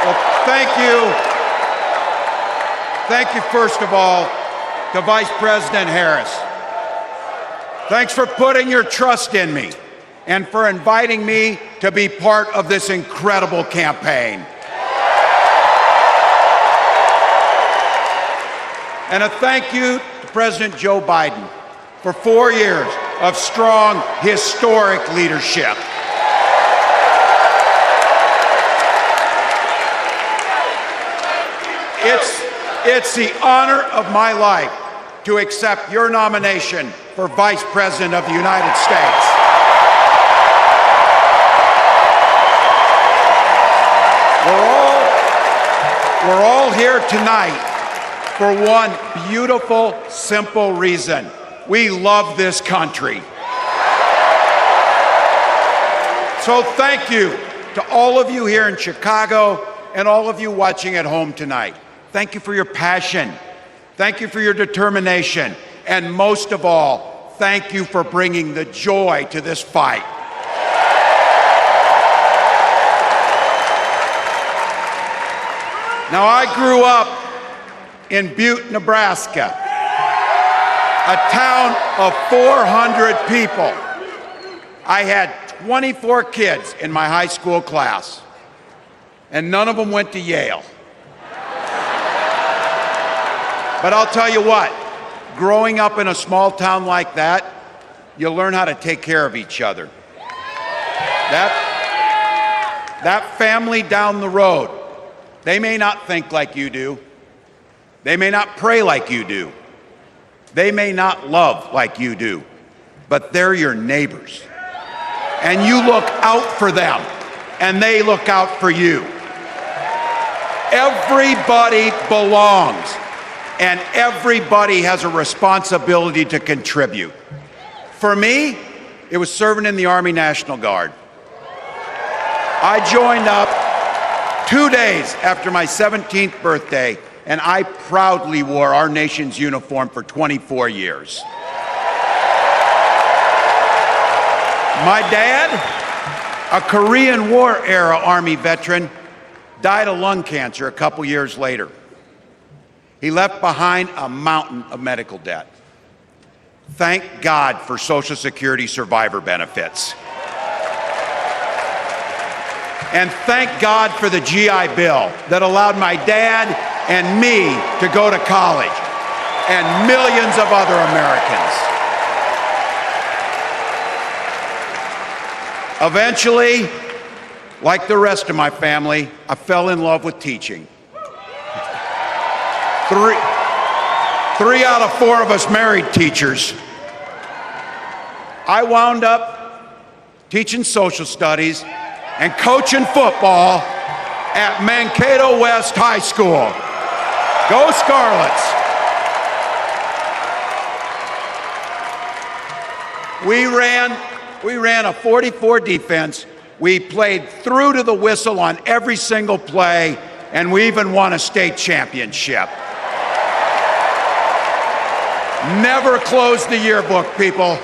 Well, thank you. Thank you, first of all, to Vice President Harris. Thanks for putting your trust in me and for inviting me to be part of this incredible campaign. And a thank you to President Joe Biden for 4 years of strong, historic leadership. It's the honor of my life to accept your nomination for Vice President of the United States. We're all here tonight for one beautiful, simple reason. We love this country. So thank you to all of you here in Chicago and all of you watching at home tonight. Thank you for your passion. Thank you for your determination. And most of all, thank you for bringing the joy to this fight. Now, I grew up in Butte, Nebraska, a town of 400 people. I had 24 kids in my high school class, and none of them went to Yale. But I'll tell you what, growing up in a small town like that, you learn how to take care of each other. That family down the road, they may not think like you do. They may not pray like you do. They may not love like you do, but they're your neighbors. And you look out for them, and they look out for you. Everybody belongs, and everybody has a responsibility to contribute. For me, it was serving in the Army National Guard. I joined up 2 days after my 17th birthday, and I proudly wore our nation's uniform for 24 years. My dad, a Korean War era Army veteran, died of lung cancer a couple years later. He left behind a mountain of medical debt. Thank God for Social Security survivor benefits. And thank God for the GI Bill that allowed my dad and me to go to college, and millions of other Americans. Eventually, like the rest of my family, I fell in love with teaching. Three out of 4 of us married teachers. I wound up teaching social studies and coaching football at Mankato West High School. Go Scarlets! We ran a 44 defense. We played through to the whistle on every single play, and we even won a state championship. Never closed the yearbook, people.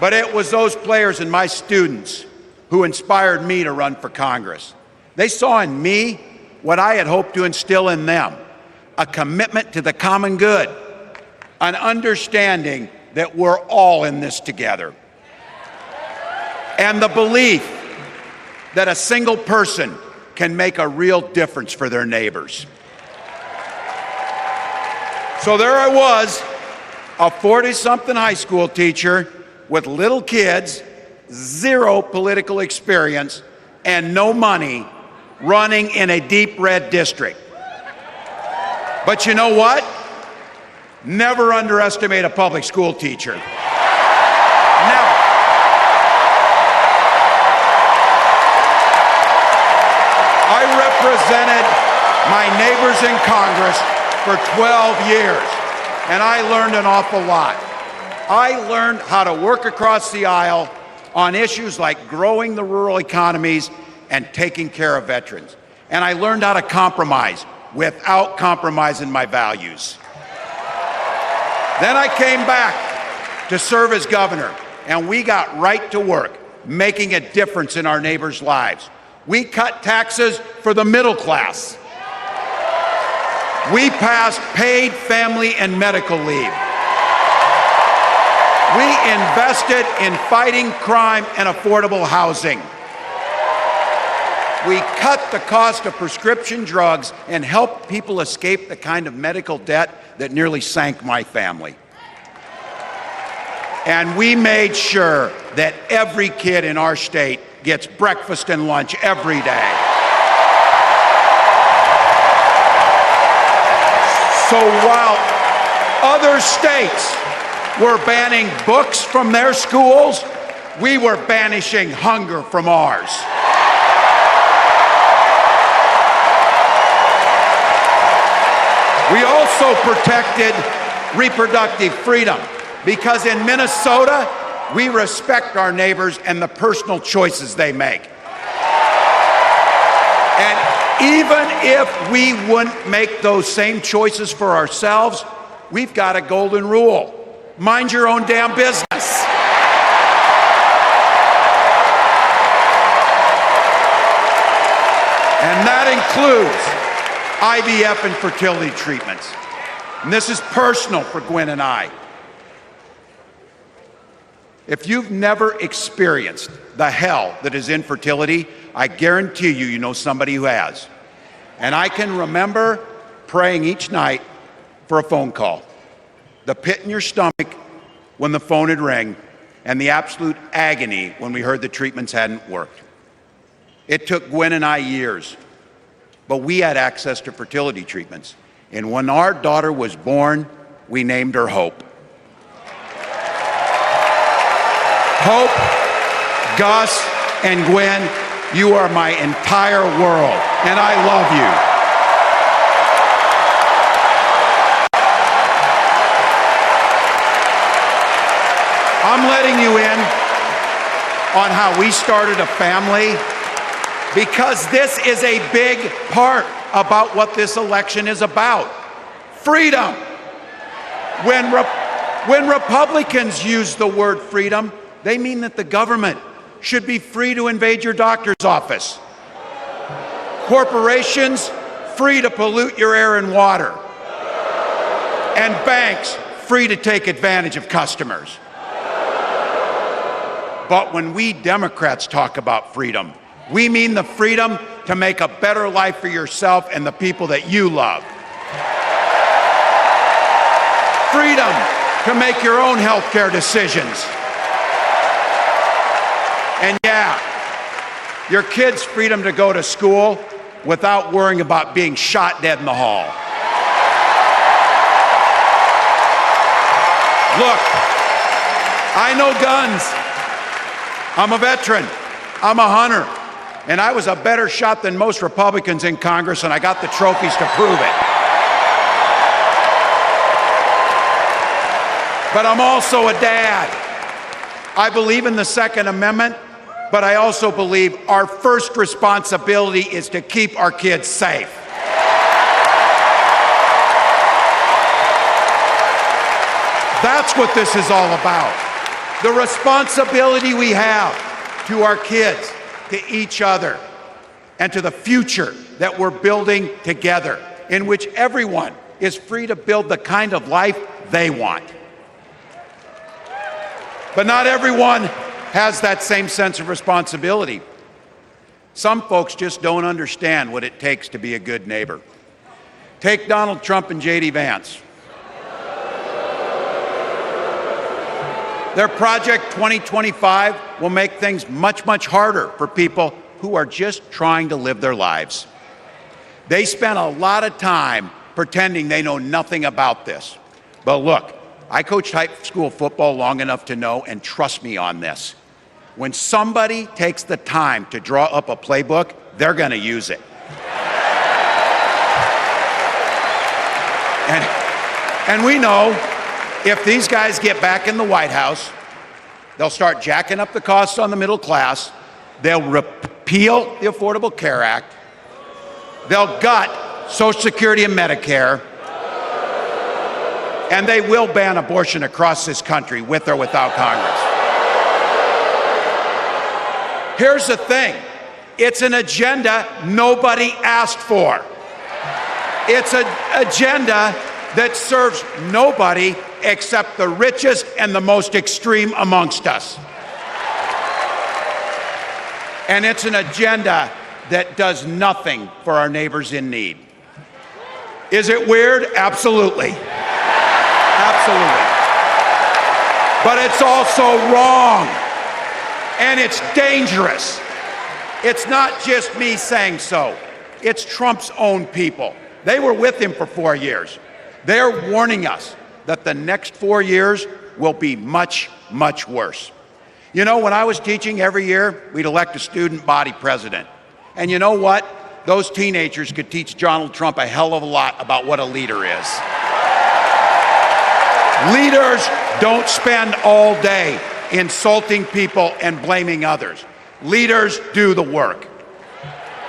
But it was those players and my students who inspired me to run for Congress. They saw in me what I had hoped to instill in them, a commitment to the common good, an understanding that we're all in this together, and the belief that a single person can make a real difference for their neighbors. So there I was, a 40-something high school teacher with little kids, 0 political experience, and no money, running in a deep red district. But you know what? Never underestimate a public school teacher. Never. I represented my neighbors in Congress for 12 years, and I learned an awful lot. I learned how to work across the aisle on issues like growing the rural economies and taking care of veterans. And I learned how to compromise without compromising my values. Then I came back to serve as governor, and we got right to work making a difference in our neighbors' lives. We cut taxes for the middle class. We passed paid family and medical leave. We invested in fighting crime and affordable housing. We cut the cost of prescription drugs and helped people escape the kind of medical debt that nearly sank my family. And we made sure that every kid in our state gets breakfast and lunch every day. So while other states were banning books from their schools, we were banishing hunger from ours. We also protected reproductive freedom because in Minnesota, we respect our neighbors and the personal choices they make. And even if we wouldn't make those same choices for ourselves, we've got a golden rule. Mind your own damn business. And that includes IVF and fertility treatments. And this is personal for Gwen and I. If you've never experienced the hell that is infertility, I guarantee you, you know somebody who has. And I can remember praying each night for a phone call. The pit in your stomach when the phone would ring, and the absolute agony when we heard the treatments hadn't worked. It took Gwen and I years, but we had access to fertility treatments. And when our daughter was born, we named her Hope. Hope, Gus, and Gwen, you are my entire world, and I love you. I'm letting you in on how we started a family because this is a big part about what this election is about. Freedom. When Republicans use the word freedom, they mean that the government should be free to invade your doctor's office. Corporations free to pollute your air and water. And banks free to take advantage of customers. But when we Democrats talk about freedom, we mean the freedom to make a better life for yourself and the people that you love. Freedom to make your own health care decisions. And yeah, your kids' freedom to go to school without worrying about being shot dead in the hall. Look, I know guns. I'm a veteran. I'm a hunter. And I was a better shot than most Republicans in Congress, and I got the trophies to prove it. But I'm also a dad. I believe in the Second Amendment, but I also believe our first responsibility is to keep our kids safe. That's what this is all about. The responsibility we have to our kids, to each other, and to the future that we're building together, in which everyone is free to build the kind of life they want. But not everyone has that same sense of responsibility. Some folks just don't understand what it takes to be a good neighbor. Take Donald Trump and J.D. Vance. Their Project 2025 will make things much, much harder for people who are just trying to live their lives. They spent a lot of time pretending they know nothing about this. But look, I coached high school football long enough to know, and trust me on this, when somebody takes the time to draw up a playbook, they're going to use it. And we know if these guys get back in the White House, they'll start jacking up the costs on the middle class, they'll repeal the Affordable Care Act, they'll gut Social Security and Medicare, and they will ban abortion across this country with or without Congress. Here's the thing, It's an agenda nobody asked for. It's an agenda that serves nobody except the richest and the most extreme amongst us. And it's an agenda that does nothing for our neighbors in need. Is it weird? Absolutely. Absolutely. But it's also wrong. And it's dangerous. It's not just me saying so. It's Trump's own people. They were with him for 4 years. They're warning us that the next 4 years will be much, much worse. You know, when I was teaching every year, we'd elect a student body president. And you know what? Those teenagers could teach Donald Trump a hell of a lot about what a leader is. Leaders don't spend all day insulting people and blaming others. Leaders do the work.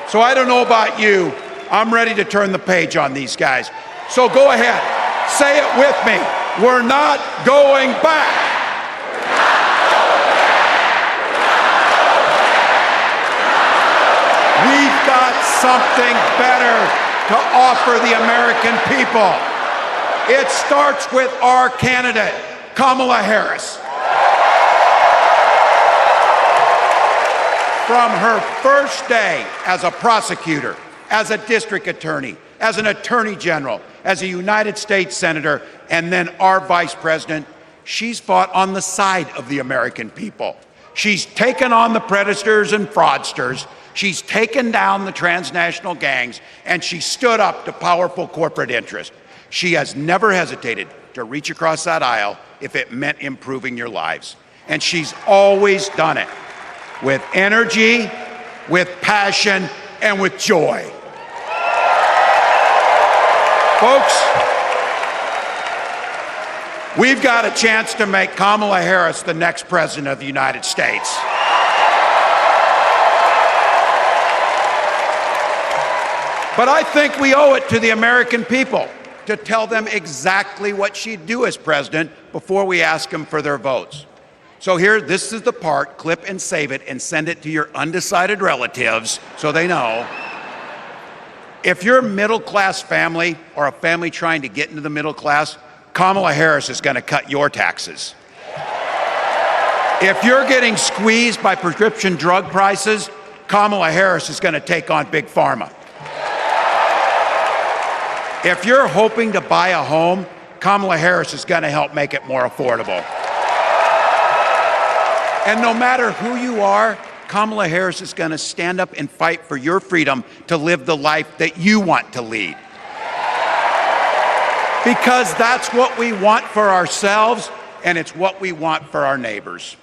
So I don't know about you, I'm ready to turn the page on these guys. So go ahead, say it with me. We're not going back. We've got something better to offer the American people. It starts with our candidate, Kamala Harris. From her first day as a prosecutor, as a district attorney, as an attorney general, as a United States senator, and then our vice president, she's fought on the side of the American people. She's taken on the predators and fraudsters. She's taken down the transnational gangs, and she stood up to powerful corporate interests. She has never hesitated to reach across that aisle if it meant improving your lives. And she's always done it with energy, with passion, and with joy. Folks, we've got a chance to make Kamala Harris the next president of the United States. But I think we owe it to the American people to tell them exactly what she'd do as president before we ask them for their votes. So here, this is the part, clip and save it and send it to your undecided relatives so they know. If you're a middle-class family or a family trying to get into the middle class, Kamala Harris is going to cut your taxes. If you're getting squeezed by prescription drug prices, Kamala Harris is going to take on Big Pharma. If you're hoping to buy a home, Kamala Harris is going to help make it more affordable. And no matter who you are, Kamala Harris is going to stand up and fight for your freedom to live the life that you want to lead. Because that's what we want for ourselves, and it's what we want for our neighbors.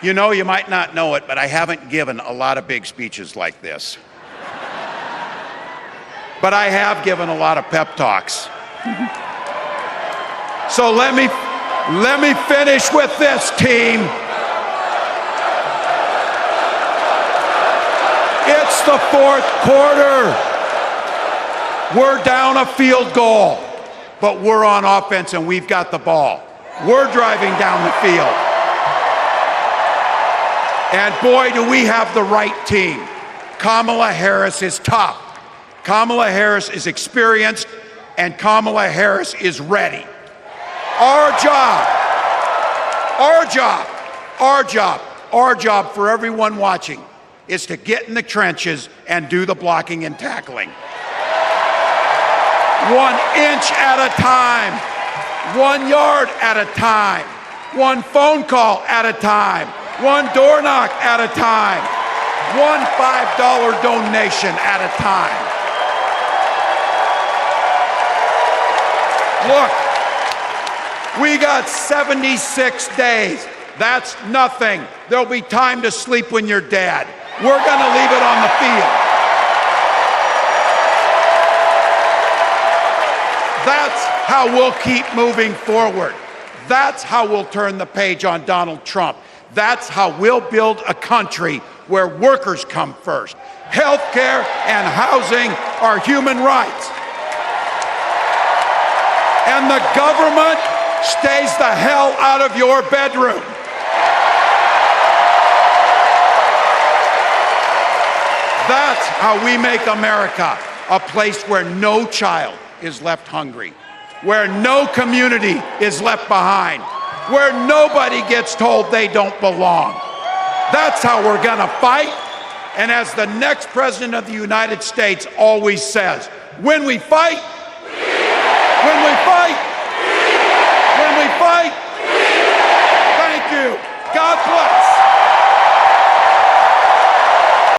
You know, you might not know it, but I haven't given a lot of big speeches like this. But I have given a lot of pep talks. So let me finish with this, team. It's the fourth quarter. We're down a field goal, but we're on offense and we've got the ball. We're driving down the field. And boy, do we have the right team. Kamala Harris is tough. Kamala Harris is experienced, and Kamala Harris is ready. Our job for everyone watching is to get in the trenches and do the blocking and tackling. 1 inch at a time, 1 yard at a time, 1 phone call at a time, 1 door knock at a time, 1 $5 donation at a time. Look, we got 76 days. That's nothing. There'll be time to sleep when you're dead. We're going to leave it on the field. That's how we'll keep moving forward. That's how we'll turn the page on Donald Trump. That's how we'll build a country where workers come first. Healthcare and housing are human rights. And the government stays the hell out of your bedroom. That's how we make America a place where no child is left hungry, where no community is left behind, where nobody gets told they don't belong. That's how we're gonna fight. And as the next president of the United States always says, when we fight,